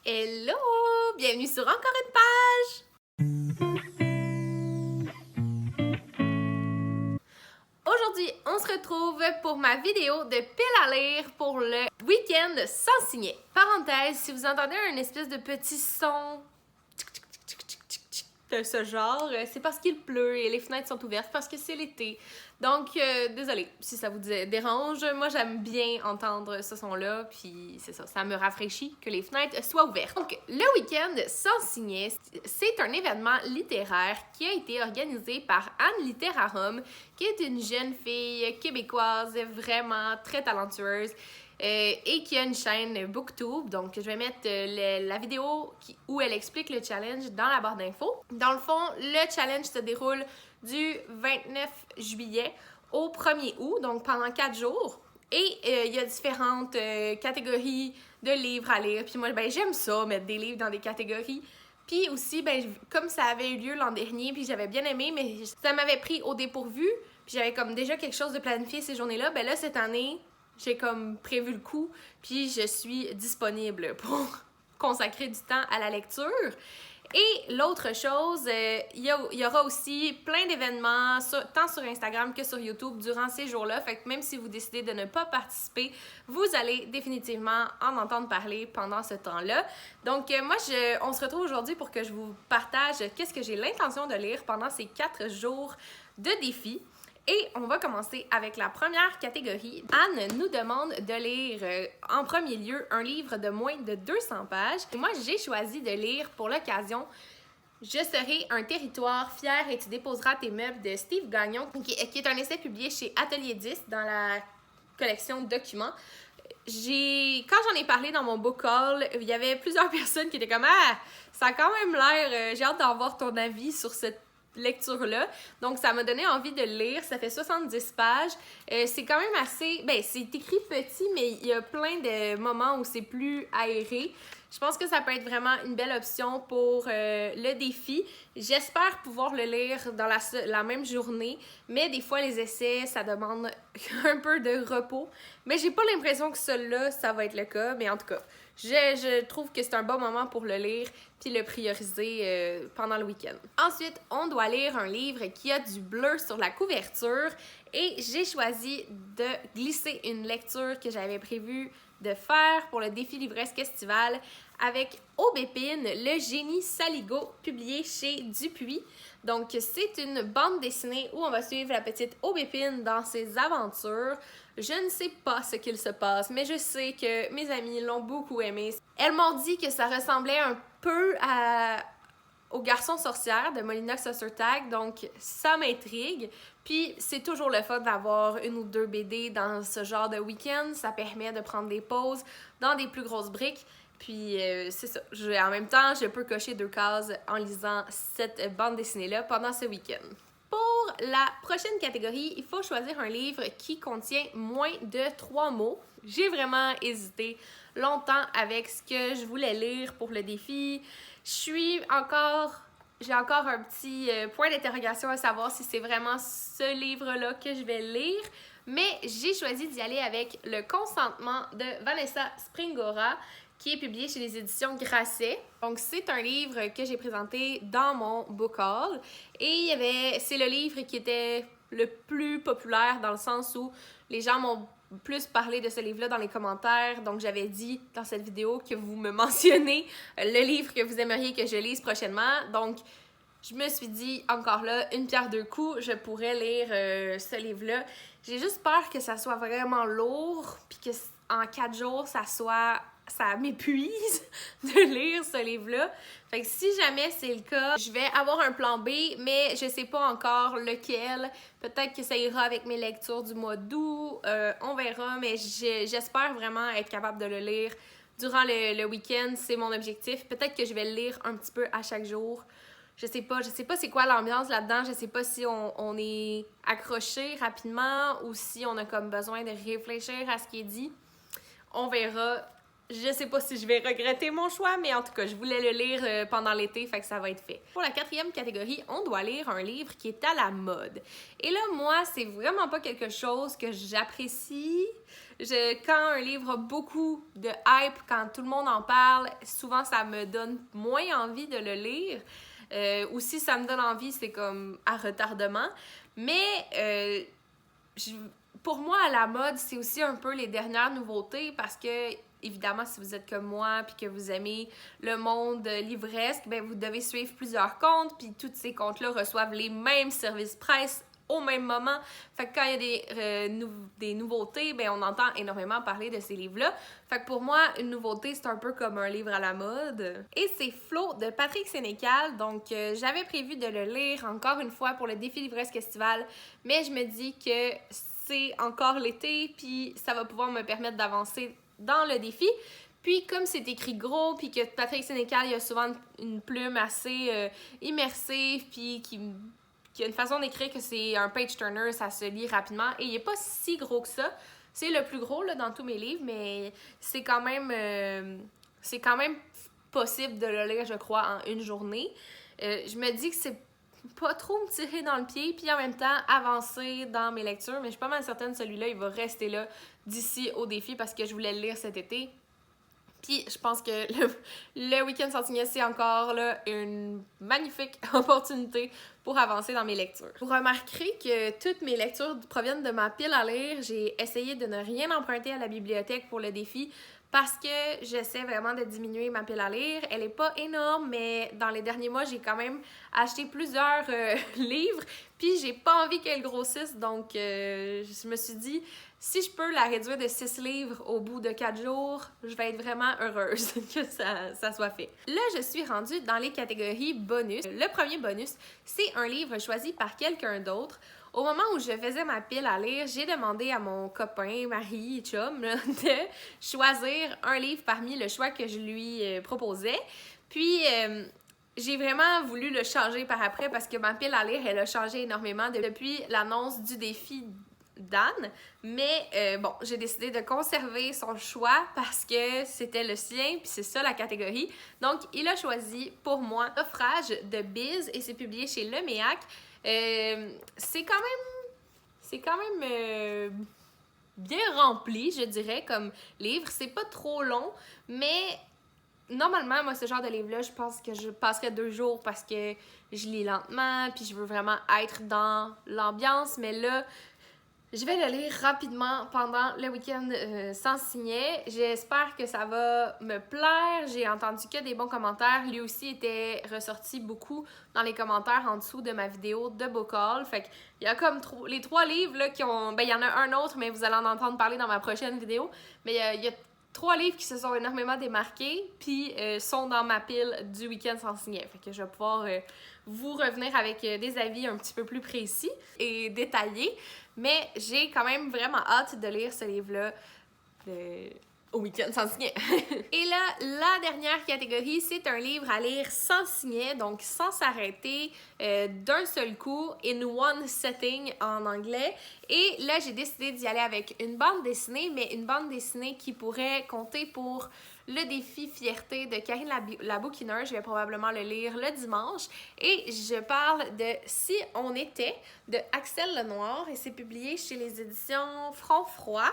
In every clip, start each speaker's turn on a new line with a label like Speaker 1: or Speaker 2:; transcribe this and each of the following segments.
Speaker 1: Hello! Bienvenue sur encore une page! Aujourd'hui, on se retrouve pour ma vidéo de pile à lire pour le week-end sans signet. Parenthèse, si vous entendez un espèce de petit son de ce genre, c'est parce qu'il pleut et les fenêtres sont ouvertes parce que c'est l'été. Donc, désolé si ça vous dérange. Moi, j'aime bien entendre ce son-là, puis c'est ça, ça me rafraîchit que les fenêtres soient ouvertes. Donc, le week-end sans signet, c'est un événement littéraire qui a été organisé par Anne Litterarum, qui est une jeune fille québécoise vraiment très talentueuse. Et qui a une chaîne Booktube. Donc, je vais mettre la vidéo où elle explique le challenge dans la barre d'infos. Dans le fond, le challenge se déroule du 29 juillet au 1er août, donc pendant 4 jours. Et il y a différentes catégories de livres à lire. Puis moi, ben, j'aime ça, mettre des livres dans des catégories. Puis aussi, ben, comme ça avait eu lieu l'an dernier, puis j'avais bien aimé, mais ça m'avait pris au dépourvu. Puis j'avais comme déjà quelque chose de planifié ces journées-là. Ben là, cette année, j'ai comme prévu le coup, puis je suis disponible pour consacrer du temps à la lecture. Et l'autre chose, il y aura aussi plein d'événements, tant sur Instagram que sur YouTube durant ces jours-là. Fait que même si vous décidez de ne pas participer, vous allez définitivement en entendre parler pendant ce temps-là. Donc moi, on se retrouve aujourd'hui pour que je vous partage qu'est-ce que j'ai l'intention de lire pendant ces 4 jours de défi. Et on va commencer avec la première catégorie. Anne nous demande de lire en premier lieu un livre de moins de 200 pages. Et moi, j'ai choisi de lire pour l'occasion « Je serai un territoire fier et tu déposeras tes meubles » de Steve Gagnon, qui est un essai publié chez Atelier 10 dans la collection Documents. Quand j'en ai parlé dans mon book haul, il y avait plusieurs personnes qui étaient comme « Ah, ça a quand même l'air, j'ai hâte d'avoir ton avis sur cette lecture-là. » Donc, ça m'a donné envie de le lire. Ça fait 70 pages. C'est quand même assez... Ben, c'est écrit petit, mais il y a plein de moments où c'est plus aéré. Je pense que ça peut être vraiment une belle option pour le défi. J'espère pouvoir le lire dans la même journée, mais des fois, les essais, ça demande un peu de repos. Mais j'ai pas l'impression que celui-là, ça va être le cas. Mais en tout cas, je trouve que c'est un bon moment pour le lire puis le prioriser pendant le week-end. Ensuite, on doit lire un livre qui a du bleu sur la couverture et j'ai choisi de glisser une lecture que j'avais prévu de faire pour le défi livresque estival avec Aubépine, le génie Saligo, publié chez Dupuis. Donc, c'est une bande dessinée où on va suivre la petite Aubépine dans ses aventures. Je ne sais pas ce qu'il se passe, mais je sais que mes amis l'ont beaucoup aimé. Elles m'ont dit que ça ressemblait un peu au Garçon sorcière de Molinox Ostertag, donc ça m'intrigue. Puis c'est toujours le fun d'avoir une ou deux BD dans ce genre de week-end. Ça permet de prendre des pauses dans des plus grosses briques. Puis c'est ça. En même temps, je peux cocher 2 cases en lisant cette bande dessinée-là pendant ce week-end. Pour la prochaine catégorie, il faut choisir un livre qui contient moins de 3 mots. J'ai vraiment hésité longtemps avec ce que je voulais lire pour le défi. J'ai encore un petit point d'interrogation à savoir si c'est vraiment ce livre-là que je vais lire. Mais j'ai choisi d'y aller avec Le consentement de Vanessa Springora, qui est publié chez les éditions Grasset. Donc, c'est un livre que j'ai présenté dans mon book haul. Et c'est le livre qui était le plus populaire dans le sens où les gens m'ont plus parlé de ce livre-là dans les commentaires. Donc, j'avais dit dans cette vidéo que vous me mentionnez le livre que vous aimeriez que je lise prochainement. Donc, je me suis dit, encore là, une pierre deux coups, je pourrais lire ce livre-là. J'ai juste peur que ça soit vraiment lourd, puis qu'en 4 jours, ça m'épuise de lire ce livre-là. Fait que si jamais c'est le cas, je vais avoir un plan B, mais je sais pas encore lequel. Peut-être que ça ira avec mes lectures du mois d'août, on verra, mais j'espère vraiment être capable de le lire durant le week-end, c'est mon objectif. Peut-être que je vais le lire un petit peu à chaque jour. Je sais pas c'est quoi l'ambiance là-dedans, je sais pas si on est accroché rapidement ou si on a comme besoin de réfléchir à ce qui est dit. On verra. Je sais pas si je vais regretter mon choix, mais en tout cas, je voulais le lire pendant l'été, fait que ça va être fait. Pour la 4e catégorie, on doit lire un livre qui est à la mode. Et là, moi, c'est vraiment pas quelque chose que j'apprécie. Quand un livre a beaucoup de hype, quand tout le monde en parle, souvent ça me donne moins envie de le lire. Ou si ça me donne envie, c'est comme à retardement. Mais pour moi, à la mode, c'est aussi un peu les dernières nouveautés parce que, évidemment, si vous êtes comme moi puis que vous aimez le monde livresque, ben vous devez suivre plusieurs comptes puis tous ces comptes-là reçoivent les mêmes services presse au même moment. Fait que quand il y a des nouveautés, ben on entend énormément parler de ces livres-là. Fait que pour moi, une nouveauté, c'est un peu comme un livre à la mode. Et c'est Flo de Patrick Sénécal. Donc, j'avais prévu de le lire encore une fois pour le défi livresque estival, mais je me dis que c'est encore l'été, puis ça va pouvoir me permettre d'avancer dans le défi. Puis comme c'est écrit gros, puis que Patrick Sénécal, il a souvent une plume assez immersive, puis qui a une façon d'écrire que c'est un page-turner, ça se lit rapidement. Et il n'est pas si gros que ça. C'est le plus gros là, dans tous mes livres, mais c'est quand même possible de le lire, je crois, en une journée. Je me dis que c'est pas trop me tirer dans le pied, puis en même temps avancer dans mes lectures, mais je suis pas mal certaine que celui-là, il va rester là d'ici au défi parce que je voulais le lire cet été. Puis je pense que le week-end sans signer, c'est encore là une magnifique opportunité pour avancer dans mes lectures. Vous remarquerez que toutes mes lectures proviennent de ma pile à lire. J'ai essayé de ne rien emprunter à la bibliothèque pour le défi parce que j'essaie vraiment de diminuer ma pile à lire. Elle est pas énorme, mais dans les derniers mois, j'ai quand même acheté plusieurs livres, puis j'ai pas envie qu'elle grossisse, donc je me suis dit, si je peux la réduire de 6 livres au bout de 4 jours, je vais être vraiment heureuse que ça soit fait. Là, je suis rendue dans les catégories bonus. Le premier bonus, c'est un livre choisi par quelqu'un d'autre. Au moment où je faisais ma pile à lire, j'ai demandé à mon copain, mari, chum, là, de choisir un livre parmi le choix que je lui proposais. Puis, j'ai vraiment voulu le changer par après parce que ma pile à lire, elle a changé énormément depuis l'annonce du défi d'Anne. Mais bon, j'ai décidé de conserver son choix parce que c'était le sien, puis c'est ça la catégorie. Donc, il a choisi pour moi Naufrage de Biz et c'est publié chez Leméac. C'est quand même bien rempli, je dirais, comme livre. C'est pas trop long, mais normalement, moi, ce genre de livre-là, je pense que je passerais 2 jours parce que je lis lentement, puis je veux vraiment être dans l'ambiance. Mais là, je vais le lire rapidement pendant le week-end sans signet. J'espère que ça va me plaire. J'ai entendu que des bons commentaires. Lui aussi était ressorti beaucoup dans les commentaires en dessous de ma vidéo de Book Haul. Fait qu'il y a comme les 3 livres là, qui ont... Ben, il y en a un autre, mais vous allez en entendre parler dans ma prochaine vidéo. Mais il y a 3 livres qui se sont énormément démarqués, puis sont dans ma pile du week-end sans signet. Fait que je vais pouvoir vous revenir avec des avis un petit peu plus précis et détaillés. Mais j'ai quand même vraiment hâte de lire ce livre-là au week-end sans signet. Et là, la dernière catégorie, c'est un livre à lire sans signet, donc sans s'arrêter d'un seul coup, in one setting en anglais. Et là, j'ai décidé d'y aller avec une bande dessinée, mais une bande dessinée qui pourrait compter pour le défi Fierté de Karine la bouquineur. Je vais probablement le lire le dimanche. Et je parle de Si on était de Axel Lenoir et c'est publié chez les éditions Front Froid.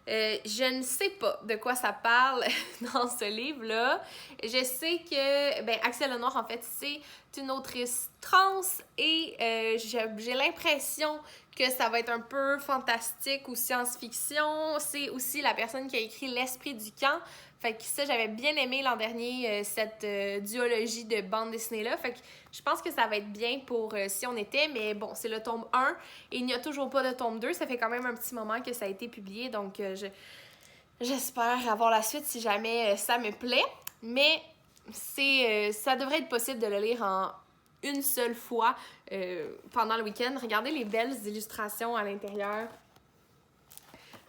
Speaker 1: Je ne sais pas de quoi ça parle dans ce livre-là. Je sais que Axel Lenoir, en fait, c'est une autrice trans et j'ai l'impression que ça va être un peu fantastique ou science-fiction. C'est aussi la personne qui a écrit L'Esprit du camp. Fait que ça, j'avais bien aimé l'an dernier cette duologie de bande dessinée-là. Fait que je pense que ça va être bien pour Si on était, mais bon, c'est le tome 1 et il n'y a toujours pas de tome 2. Ça fait quand même un petit moment que ça a été publié, donc j'espère avoir la suite si jamais ça me plaît. Mais ça devrait être possible de le lire en une seule fois pendant le week-end. Regardez les belles illustrations à l'intérieur.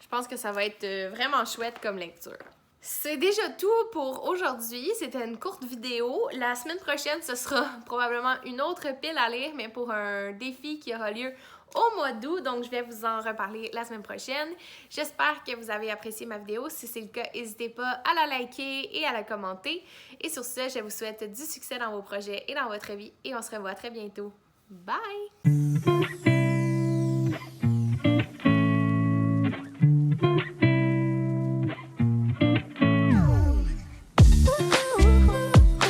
Speaker 1: Je pense que ça va être vraiment chouette comme lecture. C'est déjà tout pour aujourd'hui. C'était une courte vidéo. La semaine prochaine, ce sera probablement une autre pile à lire, mais pour un défi qui aura lieu au mois d'août. Donc, je vais vous en reparler la semaine prochaine. J'espère que vous avez apprécié ma vidéo. Si c'est le cas, n'hésitez pas à la liker et à la commenter. Et sur ce, je vous souhaite du succès dans vos projets et dans votre vie. Et on se revoit très bientôt. Bye!